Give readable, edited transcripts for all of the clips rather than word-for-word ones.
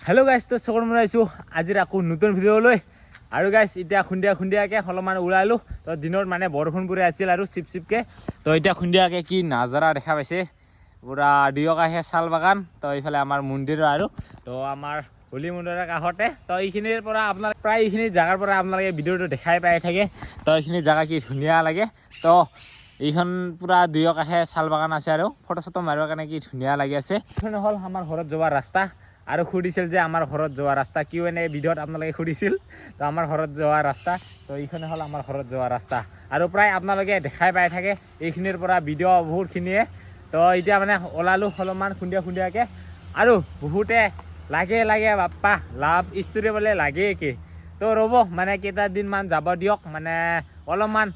hello guys तो सकल মই আইছো আজিৰ আকৌ নতুন ভিডিঅ লৈ আৰু গাইস এতিয়া খুন্দিয়াকে হলমান উলাইলো তো দিনৰ মানে বৰষুণ পুৰে আছিল আৰু চিপচিপকে তো এতিয়া খুন্দিয়াকে কি নাজাৰা দেখা পাইছে পুৰা দিয়কাহে চাল বাগান তো এইফালে আমাৰ মন্দিৰ আৰু তো আমাৰ হোলি মন্দিৰৰ কাষতে তো এইখিনিৰ পৰা আপোনাৰ প্ৰায় এইখিনি জাগাৰ পৰা আপোনালোকে ভিডিঅটো দেখাই পাই থাকে তো এইখিনি জাগা কি ধুনীয়া লাগে তো এইখন পুৰা দিয়কাহে চাল বাগান আছে আৰু ফটো ফটো মাৰিবৰ কাৰণে কি ধুনীয়া লাগি আছে এইখন হল আমাৰ ঘৰত যোৱা ৰাস্তা আৰু খুদিছিল যে আমাৰ ঘৰত যোৱা ৰাস্তা কিও এনে ভিডিঅ'ত আপোনালোকে খুদিছিল তো আমাৰ ঘৰত যোৱা ৰাস্তা তো এইখন হল আমাৰ ঘৰত যোৱা ৰাস্তা আৰু প্ৰায় আপোনালোকে দেখাই পাই থাকে এইখিনিৰ পৰা ভিডিঅ' বহুতখিনিয়ে তো এতিয়া মানে ওলালো অলপমান খুন্দিয়াকে আৰু বহুতে লাগে বাপ্পা লাভ ষ্টৰি বোলে লাগে কি তো ৰ'ব মানে কেইটা দিনমান যাব দিয়ক মানে অলপমান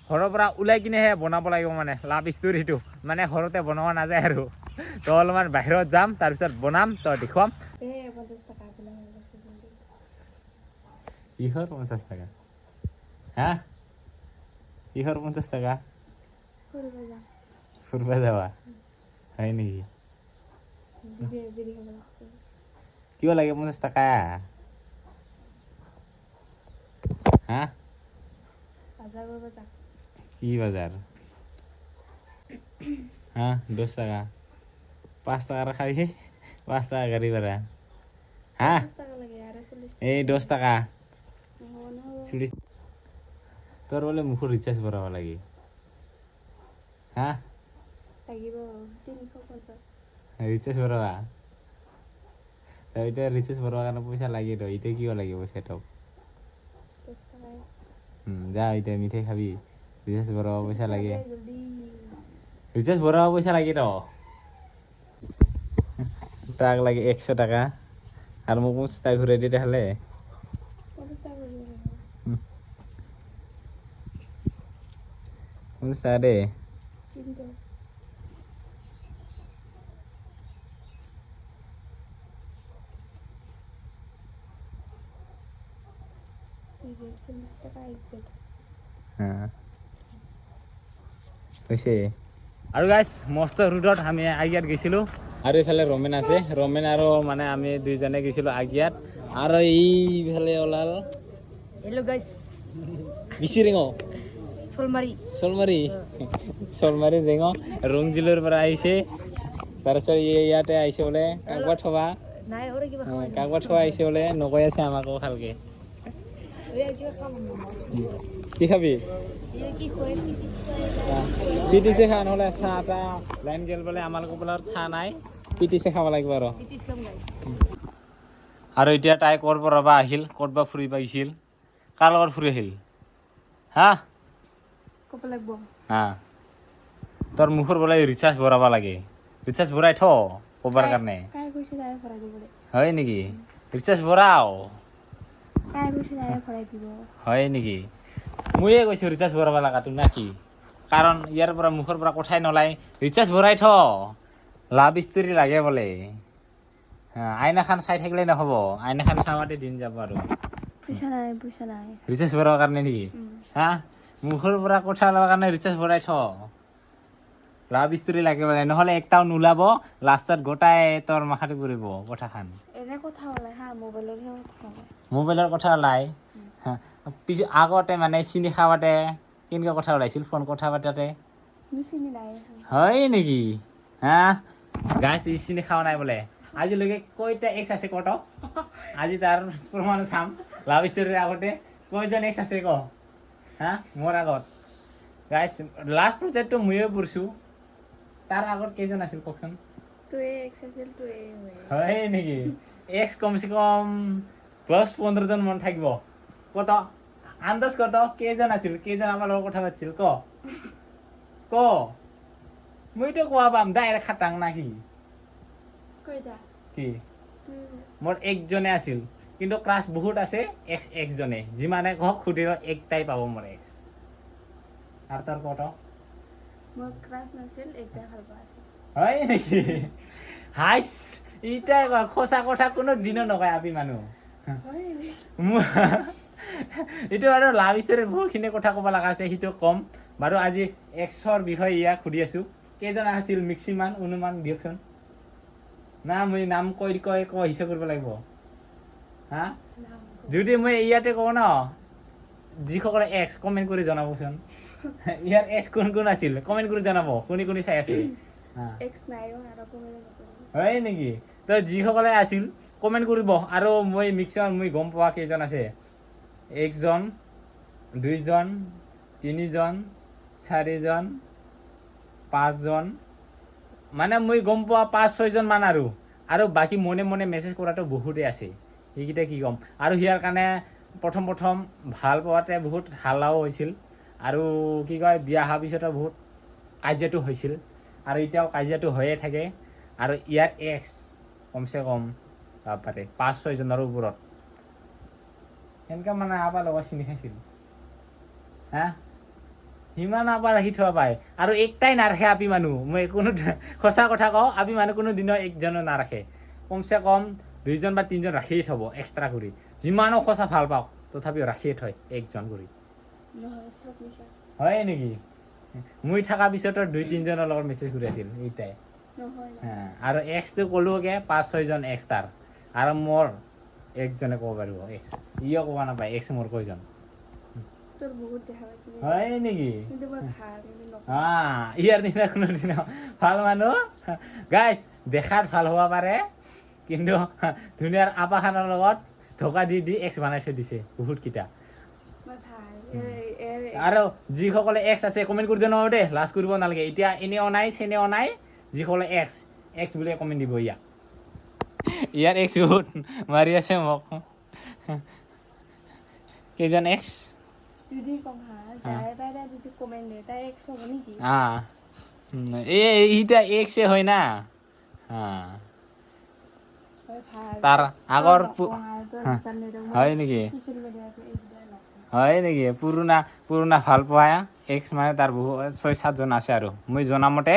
ঘৰৰ পৰা ওলাই কিনেহে বনাব লাগিব মানে লাভ ষ্টৰিটো মানে ঘৰতে বনোৱা নাযায় আৰু তো অলপমান বাহিৰত যাম তাৰপিছত বনাম তো দেখুৱাম ইহৰ 50 টাকা হা ইহৰ 50 টাকা ফুৰবা যাবা হয় নেকি কিয় লাগে 50 টাকা হা কি বাজার হ্যাঁ 10 টাকা 5 টাকার খাই 5 টাকা গাড়ি ভাড়া হ্যাঁ এই 10 টাকা 40 তোর বলে মুখ রিচার্জ ভরাব লাগে হ্যাঁ রিচার্জ ভরাবা তো এটা রিচার্জ ভরাবার কারণে পয়সা লাগে তো এটা কিয় লাগে পয়সাটা যা এটা মিঠাই খাবি রিচার্জ ভরাবা পয়সা লাগে রিচার্জ ভরাবা পয়সা লাগে তো টাক লাগে 100 টাকা আর মোক 50 টাকা ঘুরে দিতে হলে 50 টাকা দে আৰু গাইস মস্ত ৰোডত আমি আগিয়াত গৈছিলো আৰু এফালে ৰমেন আছে ৰমেন আৰু মানে আমি দুইজনে গৈছিলো আগিয়াত আৰু এইফালে ওলাল हेलो गाइस বিচিৰিঙ सोलमारी চলমাৰী জেঙ ৰংজিলৰ পৰা আহিছে তাৰপিছত ইয়াতে আহিছে বোলে কাকবা থবা নাই ওরে কিবা কাকবা থবা আহিছে বোলে নকৈ আছে আমাকো ভালকে ওই কিবা খাম কি খাবি এই কি কয় পিটিছে খান হলে চাহটা লাইন গেল বোলে আমাৰ কোপলাৰ চাহ নাই পিটিছে খাব লাগিব আৰু পিটিস খাম গাইস আৰু এতিয়া তাই ক'ৰ পৰা বা আহিল ক'ত বা ফুৰিব আহিছিল কাৰ লগত ফুৰি আহিল হা কপ লাগবো হা তোৰ মুখৰ বোলে ৰিচাৰ্জ ভৰাব লাগে ৰিচাৰ্জ ভৰাই থ ক'বৰ কাৰণে কাই কইছে তাই ভৰাই দিবলে হয় নেকি ৰিচাৰ্জ ভৰাও কাই কইছে তাই ভৰাই দিব হয় নেকি মইয়ে কৈছো ৰিচাৰ্জ ভৰাব লাগাটো নাকি কাৰণ ইয়াৰ পৰা মুখৰ পৰা কথাই নলাই ৰিচাৰ্জ ভৰাই থ লাভ ষ্টৰি লাগে বোলে আইনাখান চাই থাকিলে নহ'ব আইনাখান চাওঁতে দিন যাব আৰু পইচা নাই ৰিচাৰ্জ ভৰাবৰ কাৰণে নেকি হা মুখৰ পৰা কথা লোৱাৰ কাৰণে ৰিচাৰ্জ ভৰাই থ লাভ ষ্টৰি লাগে বোলে নহ'লে একটাও নোলাব লাষ্টত গোটাই তোৰ মাথাতে পৰিব কথাখান এনে কথা হলে হা মোবাইলৰহে কথা হলে মোবাইলৰ কথা ওলাই পিছে আগতে মানে চিনি খাওঁতে কেনেকুৱা কথা ওলাইছিল ফোন কথা পাতোঁতে চিনি নাই হয় নেকি হা গাইছ চিনি খাওয়া নাই বোলে আজিলৈকে কয়টা এক্স আছে কত আজি তাৰ প্ৰমাণ চাম লাভ ষ্টৰিৰ আগতে কয়জন এক্স আছে ক হা মোৰ আগত গাইছ লাষ্ট প্ৰজেক্টটো ময়ে পঢ়ছো তাৰ আগত কেইজন আছিল কওকচোন তুই এক্সেল তুই হয় নেকি এক্স কমসে কম 10-15 জন মান থাকিব কত আন্দাজ কত কেইজন আছিল কেইজন আমাৰ লগত কথা পাতিছিল ক মইতো কোৱা পাম ডাইৰেক্ট খাটাং নাকি কয়টা কি মোৰ একজনে আছিল কিন্তু ক্লাছ বহুত আছে এক্স একজনে যিমানে কওক খুদিল একটাই পাব মোৰ এক্স আৰু তাৰ কত মোৰ ক্লাছ নাছিল একটা ভালপা আছিল হয় নেকি হাইছ ইটাই খোসা কথা কোনো দিনো নকয় আপি মানুহ এইটো আৰু লাভ ষ্টৰি বহুতখিনি কথা ক'ব লগা আছে সেইটো কম বাৰু আজি এক্সৰ বিষয়ে ইয়াক সুধি আছো কেইজন আছিল মেক্সিমাম অনুমান দিয়কচোন না মই নাম কৈ হিচাপ কৰিব লাগিব হা নাম যদি মই ইয়াতে কওঁ ন যিসকলে এক্স কমেণ্ট কৰি জনাবচোন ইয়াৰ এক্স কোন কোন আছিল কমেণ্ট কৰি জনাব কোনে কোনে চাই আছে হা এক্স নাই আৰু কমেণ্ট নকৰিব হয় নেকি তো যিসকলে আছিল কমেণ্ট কৰিব আৰু মই মিক্সাৰ মই গম পোৱা কেইজন আছে 1 জন 2 জন 3 জন 4 জন 5 জন মানে মই গম পোৱা 5-6 জন মান আৰু বাকী মনে মনে মেছেজ কৰাটো বহুতেই আছে এইকেইটা কি ক'ম আৰু ইয়াৰ কাৰণে প্ৰথম ভাল পোৱাতে বহুত হাল্লাও হৈছিল আৰু কি কয় বিয়া হোৱাৰ পিছতো বহুত কাজিয়াটো হৈছিল আৰু এতিয়াও কাজিয়াটো হৈয়ে থাকে আৰু ইয়াৰ এক্স কমচে কম বাপৰে 5-6 জনৰ ওপৰত এনেকৈ মানে আবাৰ লগত চিনি খাইছিল হা সিমান আবাৰ ৰাখি থোৱা পায় আৰু একটাই নাৰাখে আপি মানুহ মই কোনো সঁচা কথা কওঁ আপি মানুহ কোনো দিনৰ একজনো নাৰাখে কমচে কম 2 জন বা 3 জন ৰাখিয়ে থ'ব এক্সট্ৰা কৰি যিমানো সঁচা ভাল পাওক তথাপিও ৰাখিয়ে থয় 1 জন কৰি নহয় চব মিছা হয় নেকি মই থকা পিছতো 2-3 জনৰ লগত মেছেজ কৰি আছিল এইটাই নহয় আৰু এক্সটো ক'লোকে 5-6 জন এক্স তাৰ আৰু মোৰ একজনে ক'ব পাৰিব এক্স ইও ক'ব নাপায় এক্স মোৰ কেইজন তোৰ বহুত দেখা পাইছিলো হয় নেকি কিন্তু মই ভাল কিন্তু নকওঁ ইয়াৰ নিচিনা কোনোদিন ভাল মানুহ গাইজ দেখাত ভাল হ'ব পাৰে কিন্তু ধুনীয়াৰ আপাখানৰ লগত ধোকা দি এক্স বনাই থৈ দিছে বহুতকেইটা মই ভাল আৰু যিসকলে এক্স আছে কমেণ্ট কৰি দিব দেই লাজ কৰিব নালাগে এতিয়া এনেও নাই চেনেও নাই যিসকলে এক্স বুলি কমেণ্ট দিব ইয়াৰ এক্স বহুত মাৰি আছে মোক কেইজন এক্স যদি কম হা যাই পাই তাই যদি কমেণ্ট দিয়ে তাই এক্স হ'ব নেকি এইটা এক্সে হয় না মই ভাল তাৰ আগৰ হয় নেকি ছ'চিয়েল মিডিয়াতে এইবিলাক নকওঁ হয় নেকি পুৰণা ভাল পোৱা এক্স মানে তাৰ বহুত 6-7 জন আছে আৰু মই জনামতে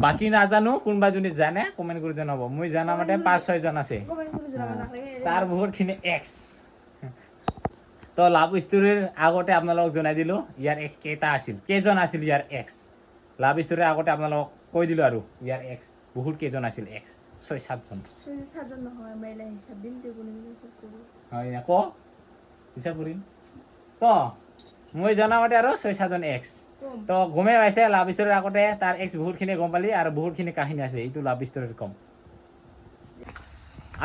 বাকী নাজানো কোনোবা যদি জানে কমেণ্ট কৰি জনাব মই জনামতে 5-6 জন আছে কমেণ্ট কৰি জনাব নালাগে তাৰ বহুতখিনি এক্স তো লাভ ষ্টৰীৰ আগতে আপোনালোকক জনাই দিলোঁ ইয়াৰ এক্স কেইজন আছিল ইয়াৰ এক্স লাভ ষ্টৰীৰ আগতে আপোনালোকক কৈ দিলোঁ আৰু ইয়াৰ এক্স বহুত কেইজন আছিল এক্স 6-7 জন 7 জন নহয় মেলা হিচাপ দিম তে কোনে হিচাপ কৰিব হয় ক হিচাপ কৰিম ক মই জনামতে আৰু 6-7 জন এক্স কম তো গমেই পাইছে লাভ ষ্টৰীৰ আগতে তাৰ এক্স বহুতখিনি গম পালি আৰু বহুতখিনি কাহিনী আছে এইটো লাভ ষ্টৰীৰ কম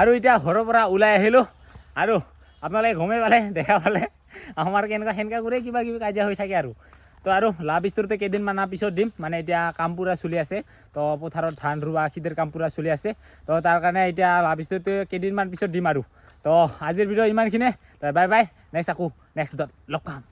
আৰু এতিয়া ঘৰৰ পৰা ওলাই আহিলোঁ আৰু আপোনালোকে গমেই পালে দেখা পালে আমাৰ সেনেকুৱা কৰি কিবা কিবি কাজিয়া হৈ থাকে আৰু লাভ ষ্টৰীতে কেইদিনমান পিছত দিম মানে এতিয়া কাম পুৰা চলি আছে তো পথাৰত ধান ৰোৱা খেতিৰ কাম পুৰা চলি আছে তো তাৰ কাৰণে এতিয়া লাভ ষ্টৰীতে কেইদিনমান পিছত দিম আৰু তো আজিৰ ভিডিঅ' ইমানখিনিয়ে বাই বাই নেক্সট আকৌ নেক্সটত লগ পাম